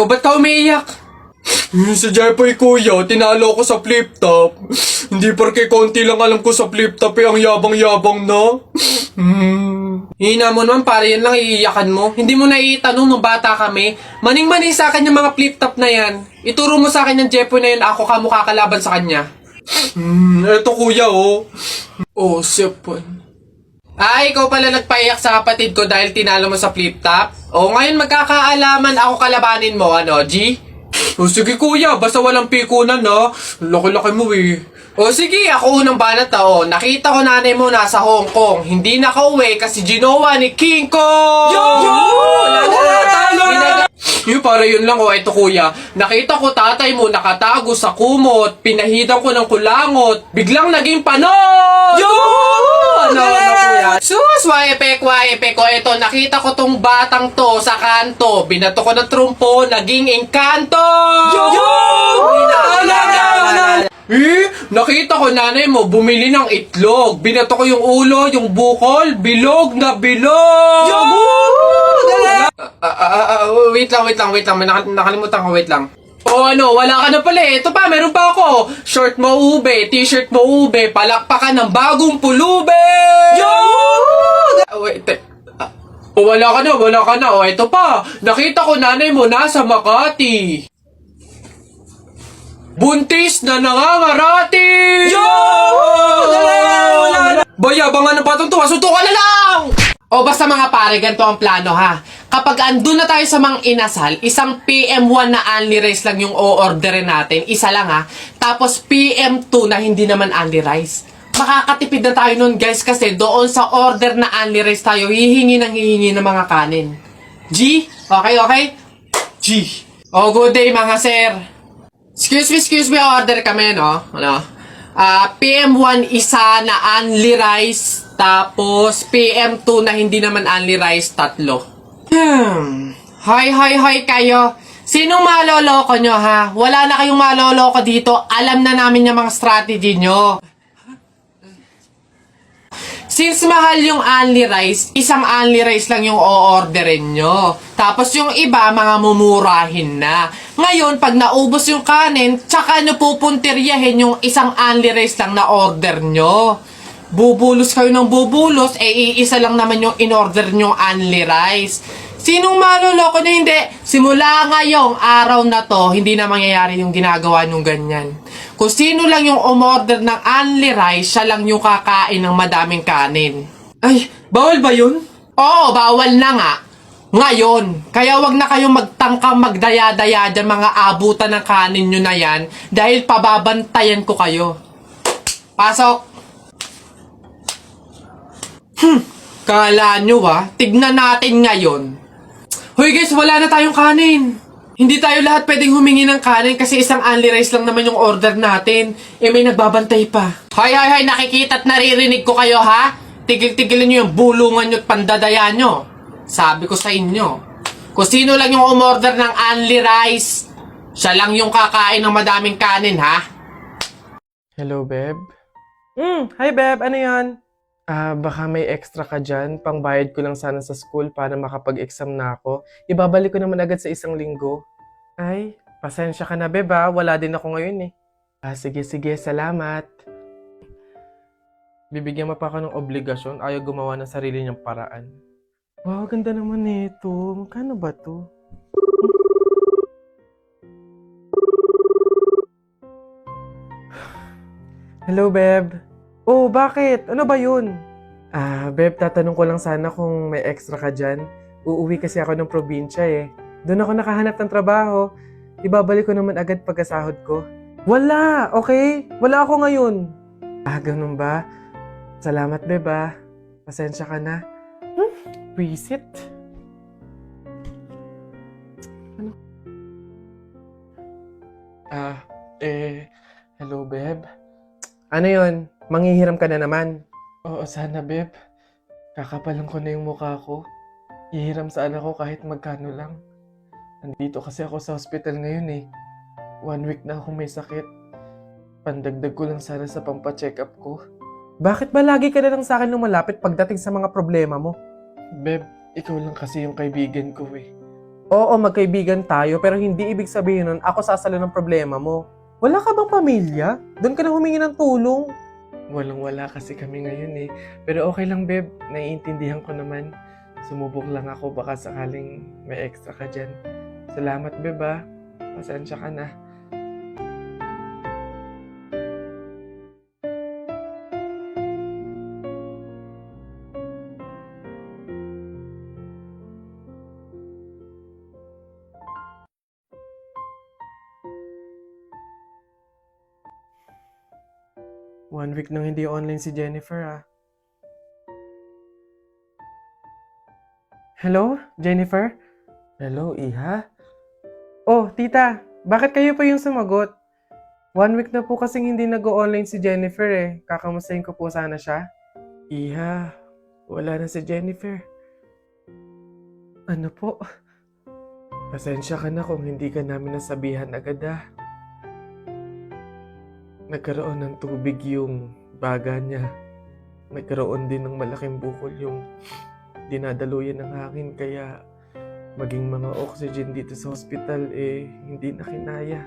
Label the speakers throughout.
Speaker 1: O ba't ka umiiyak?
Speaker 2: Sa Jepoy kuya, tinalo ko sa flip top. Hindi porke konti lang alam ko sa flip top ang yabang-yabang na.
Speaker 1: Hina mo naman, pare, yan lang iiyakan mo. Hindi mo na itanong nung bata kami. Maning-maning sa akin yung mga flip top na yan. Ituro mo sa akin yung Jepoy na yun, ako ka mukha kalaban sa kanya.
Speaker 2: Eto kuya oh.
Speaker 1: Oh, sipon. Ikaw pala nagpaiyak sa kapatid ko dahil tinalo mo sa flip top? O ngayon magkakaalaman ako kalabanin mo, ano, G?
Speaker 2: O sige kuya, basta walang pikunan na. Laki-laki mo eh.
Speaker 1: O sige, ako unang banat na. O, nakita ko nanay mo nasa Hong Kong. Hindi nakauwi kasi ginawa ni King Kong!
Speaker 2: Talo na!
Speaker 1: Yung para yun lang, ito kuya. Nakita ko tatay mo nakatago sa kumot. Pinahidan ko ng kulangot. Biglang naging panon! Ano, kuya? Sus, waepek. O, ito, nakita ko tong batang to sa kanto. Binato ko ng trumpo, naging engkanto! Nakita ko nanay mo bumili ng itlog. Binato ko yung ulo, yung bukol, bilog na bilog! Wait lang. May nakalimutan ko, wait lang. O ano, wala ka na pala eh. Ito pa, meron pa ako. Short mo ube, t-shirt mo ube, palakpakan ng bagong pulube! Wait, wala ka na. O, ito pa. Nakita ko nanay mo nasa Makati. Buntis na nangangarati! Bayabangan ng patong tuwa, suntukan na lang! O basta mga pare, ganito ang plano ha. Kapag andun na tayo sa mga inasal, isang PM1 na only rice lang yung o-orderin natin. Isa lang ha. Tapos PM2 na hindi naman only rice. Makakatipid na tayo nun guys kasi doon sa order na only rice tayo, hihingi ng mga kanin. G? Okay? G. O good day mga sir. Excuse me, order kami, no? Ano? PM1 isa na only rice, tapos PM2 na hindi naman only rice, 3. Hoy kayo. Sinong maloloko nyo, ha? Wala na kayong maloloko dito. Alam na namin yung mga strategy nyo. Since mahal yung only rice, isang only rice lang yung o-orderin nyo. Tapos yung iba, mga mumurahin na. Ngayon, pag naubos yung kanin, tsaka nyo pupuntiryahin yung isang only rice lang na order nyo. Bubulos kayo ng bubulos, iisa lang naman yung in-order nyo only rice. Sinong maloloko nyo? Hindi. Simula ngayong araw na to, hindi na mangyayari yung ginagawa nyo ganyan. Kung sino lang yung umorder ng only rice, siya lang yung kakain ng madaming kanin.
Speaker 2: Ay, bawal ba yun?
Speaker 1: Oo, bawal na nga. Ngayon, kaya wag na kayong magtangkang magdaya-daya dyan mga abutan ng kanin nyo na yan dahil pababantayan ko kayo. Pasok! Kala nyo tignan natin ngayon. Hoy guys, wala na tayong kanin. Hindi tayo lahat pwedeng humingi ng kanin kasi isang only rice lang naman yung order natin. May nagbabantay pa. Hoy, nakikita at naririnig ko kayo ha? Tigil-tigilan nyo yung bulungan nyo at pandadaya nyo. Sabi ko sa inyo, kung sino lang yung umorder ng only rice, siya lang yung kakain ng madaming kanin ha?
Speaker 3: Hello, Beb? Hi, Beb. Ano yan? Baka may extra ka dyan. Pangbayad ko lang sana sa school para makapag-exam na ako. Ibabalik ko naman agad sa 1 linggo. Ay, pasensya ka na, Beb ha. Wala din ako ngayon eh. Sige. Salamat. Bibigyan mo pa ako ng obligasyon. Ayaw gumawa ng sarili niyang paraan. Wow, ganda naman nito. Magkano ba to? Hello, Beb. Oh, bakit? Ano ba yun? Beb, tatanong ko lang sana kung may extra ka dyan. Uuwi kasi ako ng probinsya eh. Doon ako nakahanap ng trabaho. Ibabalik ko naman agad pagkasahod ko. Wala! Okay? Wala ako ngayon. Ganun ba? Salamat, Beb Pasensya ka na. Visit? Ano? Hello, Beb. Ano yun? Manghihiram ka na naman. Oo, sana, Beb. Kakapalan ko na yung mukha ko. Ihiram sana ako kahit magkano lang. Nandito kasi ako sa hospital ngayon eh. 1 week na akong may sakit. Pandagdag ko lang sana sa pampa-check up ko. Bakit ba lagi ka na lang sa akin lumalapit pagdating sa mga problema mo? Beb, ikaw lang kasi yung kaibigan ko eh. Oo, magkaibigan tayo, pero hindi ibig sabihin nun ako sasalo ng problema mo. Wala ka bang pamilya? Doon ka na humingi ng tulong. Walang-wala kasi kami ngayon eh. Pero okay lang, Beb. Naiintindihan ko naman. Sumubok lang ako, baka sakaling may extra ka dyan. Salamat, Beb ah. Pasensya ka na. One week nang hindi online si Jennifer ah. Hello, Jennifer? Hello, Iha? Oh, tita, bakit kayo pa yung sumagot? 1 week na po kasing hindi nag-online si Jennifer eh. Kakamustahin ko po sana siya. Iha, wala na si Jennifer. Ano po? Pasensya ka na kung hindi ka namin nasabihan agad ah. Nagkaroon ng tubig yung baga niya. Nagkaroon din ng malaking bukol yung dinadaluyan ng hangin kaya maging mga oxygen dito sa hospital eh hindi na kinaya.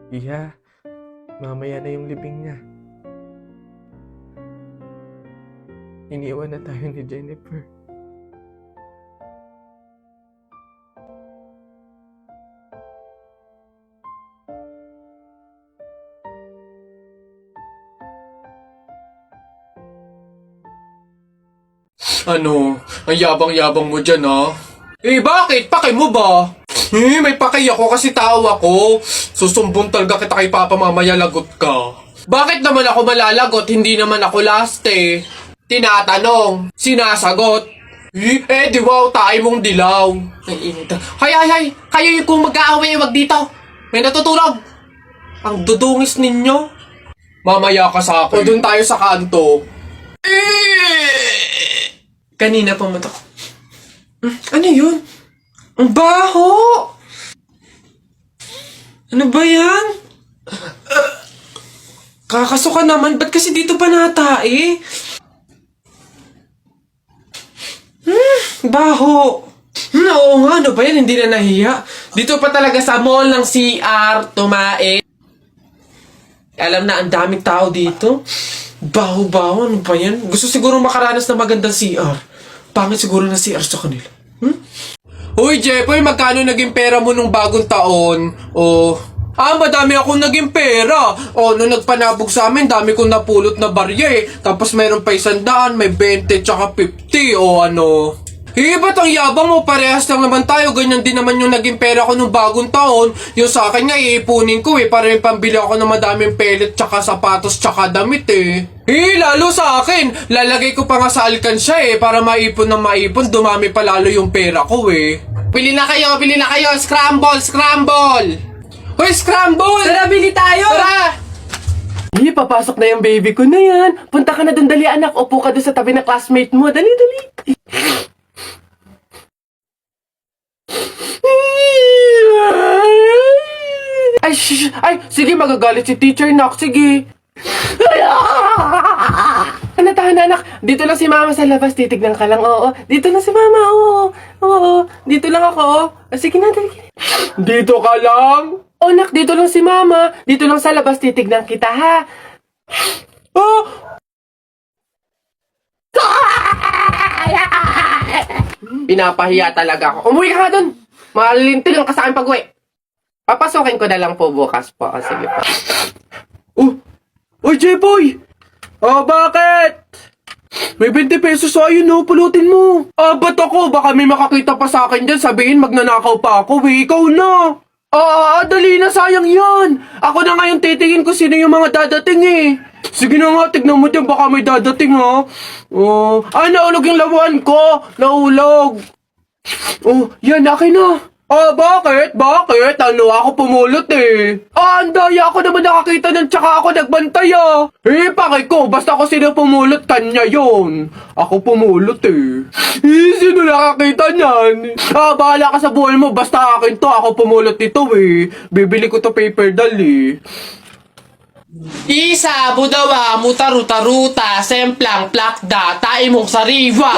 Speaker 3: Iha, mamaya na yung libing niya. Iniwan na tayo ni Jennifer.
Speaker 2: Ano, ang yabang-yabang mo dyan ha? Eh bakit? Paki mo ba? May paki ako kasi tao ako. Susumbong talaga kita kay Papa mamaya lagot ka.
Speaker 1: Bakit naman ako malalagot? Hindi naman ako last eh. Tinatanong, sinasagot. Di wow, tayo mong dilaw. Ay, init. Hay, kayo yung kung mag-aaway, wag dito. May natutulog. Ang dudungis ninyo.
Speaker 2: Mamaya ka sa
Speaker 1: O
Speaker 2: akin.
Speaker 1: dun tayo sa kanto. Kanina pumatok. Ano yun? Ang baho! Ano ba yan? Kakasuka naman, ba't kasi dito pa natae? Baho! Oo nga, ano ba yan? Hindi na nahiya. Dito pa talaga sa mall ng CR, tumae. Alam na, ang daming tao dito. Baho-baho, ano ba yan? Gusto siguro makaranas ng magandang CR. Pangit siguro na CR sa kanila. Uy, Jepoy, magkano naging pera mo nung bagong taon? Madami akong naging pera. Nung nagpanabog sa amin, dami kong napulot na barya eh. Tapos mayroon pa 100, may 20, tsaka 50, ba't ang yabang mo? Parehas lang naman tayo. Ganyan din naman yung naging pera ko nung bagong taon. Yung sa akin nga, iipunin ko eh. Para may pambili ako ng madaming pellet, tsaka sapatos, tsaka damit eh. Lalo sa akin. Lalagay ko pa nga sa alkansya eh. Para maipon na maipon, dumami pa lalo yung pera ko eh. Bili na kayo! Scramble! Hoy, scramble!
Speaker 4: Tara, bili tayo!
Speaker 1: Tara!
Speaker 4: Papasok na yung baby ko na yan. Punta ka na dun, dali anak. Upo ka dun sa tabi ng classmate mo. Dali.
Speaker 1: Ay, sige, magagalit si teacher, nak. Sige.
Speaker 4: Tahan anak. Dito lang si mama sa labas. Titignan ka lang. Oo. Dito lang si mama. Oo. Dito lang ako. Sige na, dali.
Speaker 1: Dito ka lang?
Speaker 4: Nak, dito lang si mama. Dito lang sa labas. Titignan kita, ha?
Speaker 1: Pinapahiya talaga ako. Umuwi ka nga dun. Malintil lang ka sa akin pag-uwi. Papasokin ko na lang po bukas po. Sige po.
Speaker 2: Uy, J-Boy! Bakit? May 20 pesos sa'yo, pulutin mo.
Speaker 1: Ba't ako? Baka may makakita pa sa akin dyan. Sabihin, magnanakaw pa ako. Ikaw na. Dali na, sayang yan. Ako na ngayon titingin ko sino yung mga dadating eh. Sige na nga, tignan mo dyan. Baka may dadating ha. Naulog yung lawan ko. Naulog. Yan, akin na. Bakit? Bakit? Ako pumulot eh. Ang daya ako naman nakakita nun tsaka ako nagbantay Pakay ko, basta ako sino pumulot, kanya yun. Ako pumulot eh. Sino nakakita niyan? Bahala ka sa buhay mo, basta akin to, ako pumulot nito eh. Bibili ko to paper doll eh. Isa, budawa, mutaruta-ruta, semplang, plakda, taimong sariwa.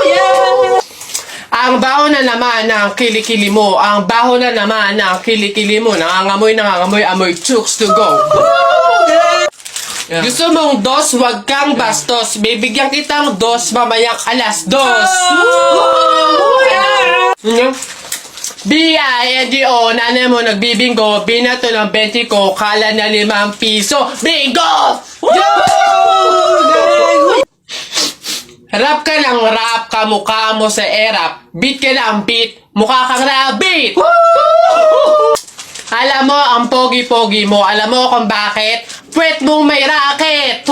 Speaker 1: Yeah! Ang baho na naman ng kilikili mo. Ang baho na naman ng kilikili mo. Nangangamoy, amoy chooks to go. Gusto mong dos, wag kang bastos. Bibigyan kitang dos mamayang alas dos. B-I-N-G-O, nanay mo nagbibingo, binato ng 20 ko, kala na 5 piso. Bingo! Rap ka ng rap, kamukha mo sa erap. Beat ka ng beat, mukha kang rabbit. Alam mo, ang pogi-pogi mo, alam mo kung bakit? Puwet mong may racket.